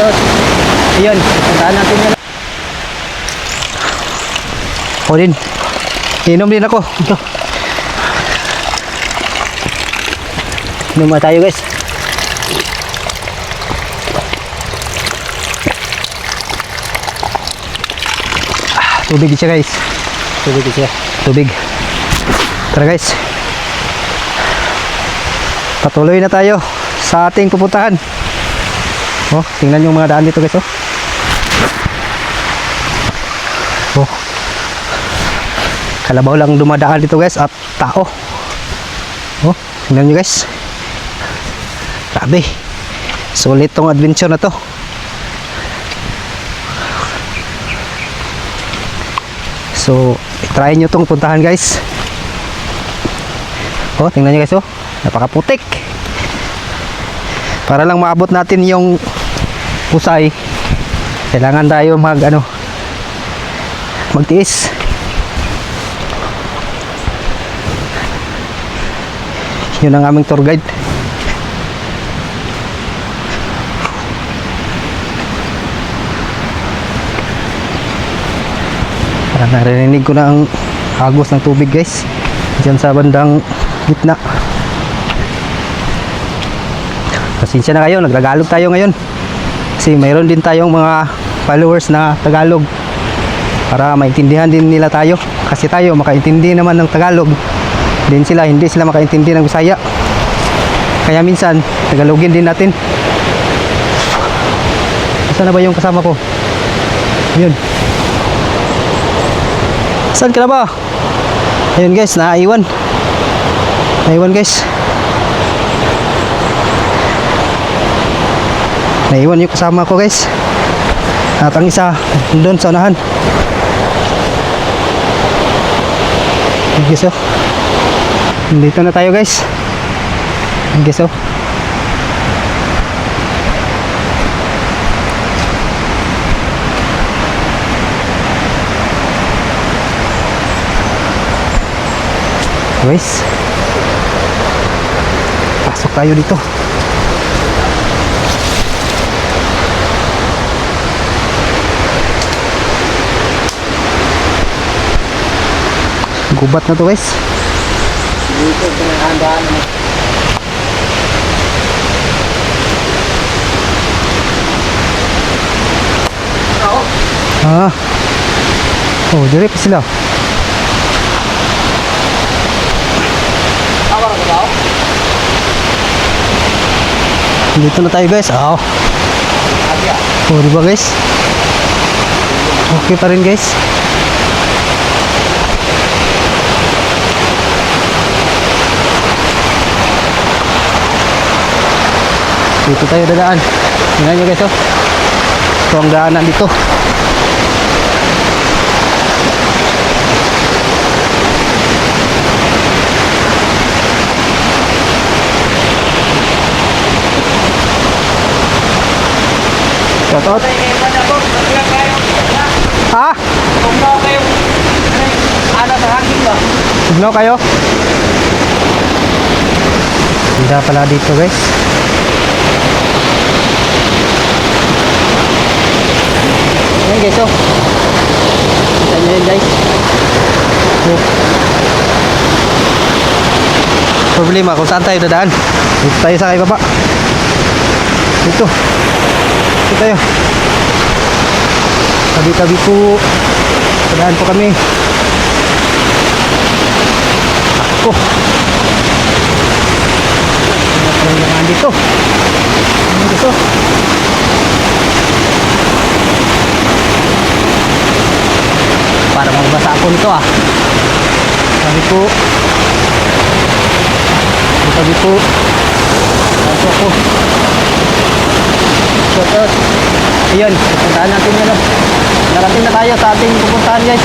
out. Ayun, puntahan natin yan. Ako din. Inom din ako. Ito. Inom na tayo guys. Tubig siya guys. Tubig siya. Tubig. Tara guys. Patuloy na tayo sa ating pupuntahan. Oh, tingnan yung mga daan dito guys. Oh. Kalabaw lang dumadaan dito guys at tao. Oh, tingnan nyo guys. Grabe. Sulit tong adventure na to. So, try nyo itong puntahan guys. Oh, tingnan nyo guys oh. Napakaputik. Para lang maabot natin yung pusay, kailangan tayo magtiis. Yun ang aming tour guide. Narinig ko na ang agos ng tubig guys dyan sa bandang gitna. Pasensya na kayo, nagtagalog tayo ngayon kasi mayroon din tayong mga followers na Tagalog para maintindihan din nila tayo, kasi tayo makaintindi naman ng Tagalog din sila, hindi sila makaintindi ng Bisaya, kaya minsan Tagalogin din natin. Saan na ba yung kasama ko? Yun. Saan ka na ba? Ayun guys, naiwan guys. Naiwan yung kasama ko guys. At ang isa doon sa unahan. Guys oh. Dito na tayo guys. Guys oh. Guys, pasok tayo dito. Gubat na to guys. Dito pinahandaan mo. Oh, dire pa sila. Dito na tayo guys. Oh, diba guys? Okay pa rin guys. Dito tayo dadaan. Tingnan nyo guys oh. Ito ang daanan dito. Shoutout. Ha? Tugnaw kayo. Ano sa hangin ba? Tugnaw kayo? Hindi pala dito guys. Ayan guys oh. Kita nyo yun guys. Problema kung saan tayo dadaan. Dito tayo sa kay baba. Dito. Dito tayo. Tabi-tabi po. Padaan po kami. Ako. Ano pa lang naman dito? Ano dito? Para magbasa ako nito ah. Tabi po. Tabi po. Tabi ako. Shoutout. Ayun, puntahan natin yun. Narating na tayo sa ating pupuntahan guys.